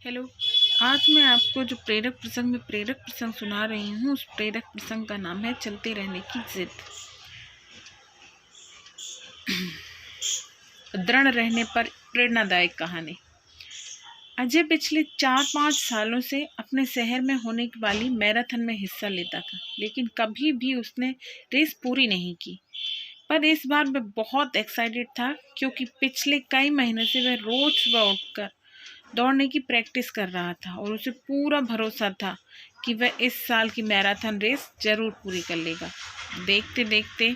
Hello. आज मैं आपको जो प्रेरक प्रसंग सुना रही हूँ, उस प्रेरक प्रसंग का नाम है चलते रहने की जिद। दृढ़ रहने पर प्रेरणादायक कहानी। अजय पिछले 4-5 सालों से अपने शहर में होने वाली मैराथन में हिस्सा लेता था, लेकिन कभी भी उसने रेस पूरी नहीं की। पर इस बार वह बहुत एक्साइटेड था, क्योंकि पिछले कई महीने से वह रोज सुबह उठकर दौड़ने की प्रैक्टिस कर रहा था और उसे पूरा भरोसा था कि वह इस साल की मैराथन रेस जरूर पूरी कर लेगा। देखते देखते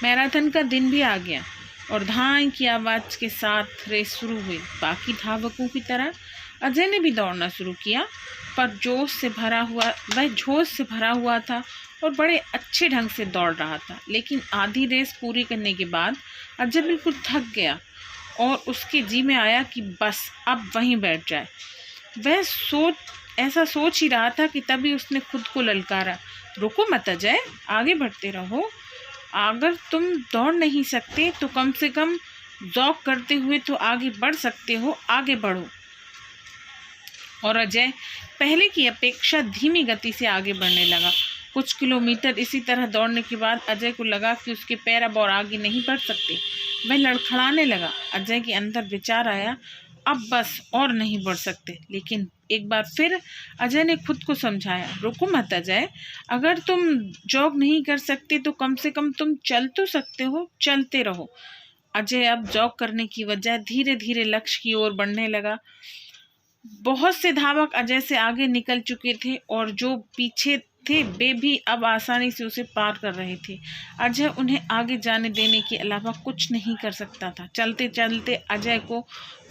मैराथन का दिन भी आ गया और धाई की आवाज के साथ रेस शुरू हुई। बाकी धावकों की तरह अजय ने भी दौड़ना शुरू किया, पर जोश से भरा हुआ था और बड़े अच्छे ढंग से दौड़ रहा था। लेकिन आधी रेस पूरी करने के बाद अजय बिल्कुल थक गया और उसके जी में आया कि बस अब वहीं बैठ जाए। वह ऐसा सोच ही रहा था कि तभी उसने खुद को ललकारा, रुको मत अजय, आगे बढ़ते रहो। अगर तुम दौड़ नहीं सकते तो कम से कम जॉग करते हुए तो आगे बढ़ सकते हो, आगे बढ़ो। और अजय पहले की अपेक्षा धीमी गति से आगे बढ़ने लगा। कुछ किलोमीटर इसी तरह दौड़ने के बाद अजय को लगा कि उसके पैर अब और आगे नहीं बढ़ सकते। वह लड़खड़ाने लगा। अजय के अंदर विचार आया, अब बस और नहीं बढ़ सकते। लेकिन एक बार फिर अजय ने खुद को समझाया, रुको मत अजय, अगर तुम जॉग नहीं कर सकते तो कम से कम तुम चल तो सकते हो, चलते रहो। अजय अब जॉग करने की बजाय धीरे धीरे लक्ष्य की ओर बढ़ने लगा। बहुत से धावक अजय से आगे निकल चुके थे और जो पीछे थे वे भी अब आसानी से उसे पार कर रहे थे। अजय उन्हें आगे जाने देने के अलावा कुछ नहीं कर सकता था। चलते चलते अजय को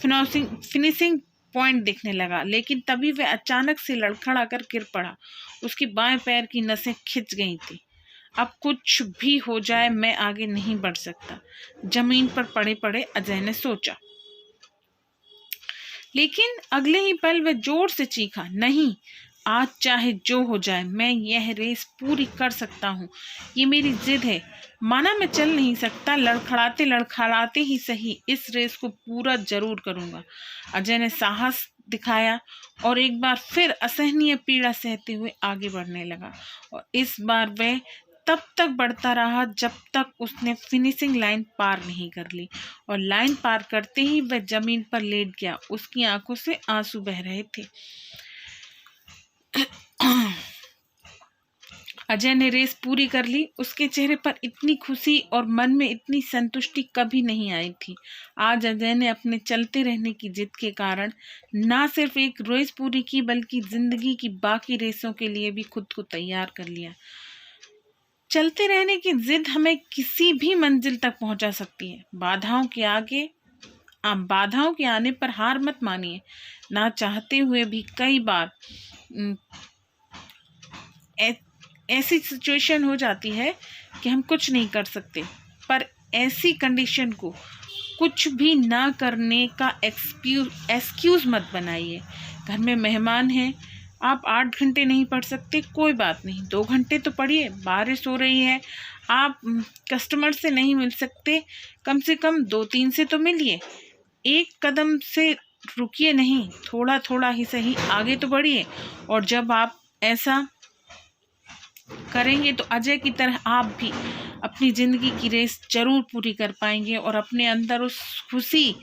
फिनिशिंग पॉइंट दिखने लगा, लेकिन तभी वह अचानक से लड़खड़ा कर गिर पड़ा। उसकी बाएं पैर की नसें खिंच गई थी। अब कुछ भी हो जाए मैं आगे नहीं बढ़ सकता, जमीन पर पड़े पड़े अजय ने सोचा। लेकिन अगले ही पल वह जोर से चीखा, नहीं, आज चाहे जो हो जाए मैं यह रेस पूरी कर सकता हूँ। ये मेरी जिद है। माना मैं चल नहीं सकता, लड़खड़ाते लड़खड़ाते ही सही इस रेस को पूरा जरूर करूँगा। अजय ने साहस दिखाया और एक बार फिर असहनीय पीड़ा सहते हुए आगे बढ़ने लगा। और इस बार वह तब तक बढ़ता रहा जब तक उसने फिनिशिंग लाइन पार नहीं कर ली। और लाइन पार करते ही वह जमीन पर लेट गया। उसकी आंखों से आंसू बह रहे थे। अजय ने रेस पूरी कर ली। उसके चेहरे पर इतनी खुशी और मन में इतनी संतुष्टि कभी नहीं आई थी। आज अजय ने अपने चलते रहने की जिद के कारण ना सिर्फ एक रेस पूरी की, बल्कि जिंदगी की बाकी रेसों के लिए भी खुद को तैयार कर लिया। चलते रहने की जिद हमें किसी भी मंजिल तक पहुंचा सकती है। बाधाओं के आने पर हार मत मानिए। ना चाहते हुए भी कई बार ऐसी सिचुएशन हो जाती है कि हम कुछ नहीं कर सकते, पर ऐसी कंडीशन को कुछ भी ना करने का एक्सक्यूज मत बनाइए। घर में मेहमान हैं, आप 8 घंटे नहीं पढ़ सकते, कोई बात नहीं, 2 घंटे तो पढ़िए। बारिश हो रही है, आप कस्टमर से नहीं मिल सकते, कम से कम 2-3 से तो मिलिए। एक कदम से रुकिए नहीं, थोड़ा थोड़ा ही सही आगे तो बढ़िए। और जब आप ऐसा करेंगे तो अजय की तरह आप भी अपनी जिंदगी की रेस जरूर पूरी कर पाएंगे और अपने अंदर उस खुशी,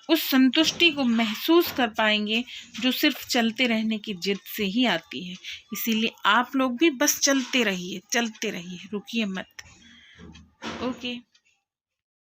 उस संतुष्टि को महसूस कर पाएंगे जो सिर्फ चलते रहने की जिद से ही आती है। इसीलिए आप लोग भी बस चलते रहिए, रुकिए मत। ओके।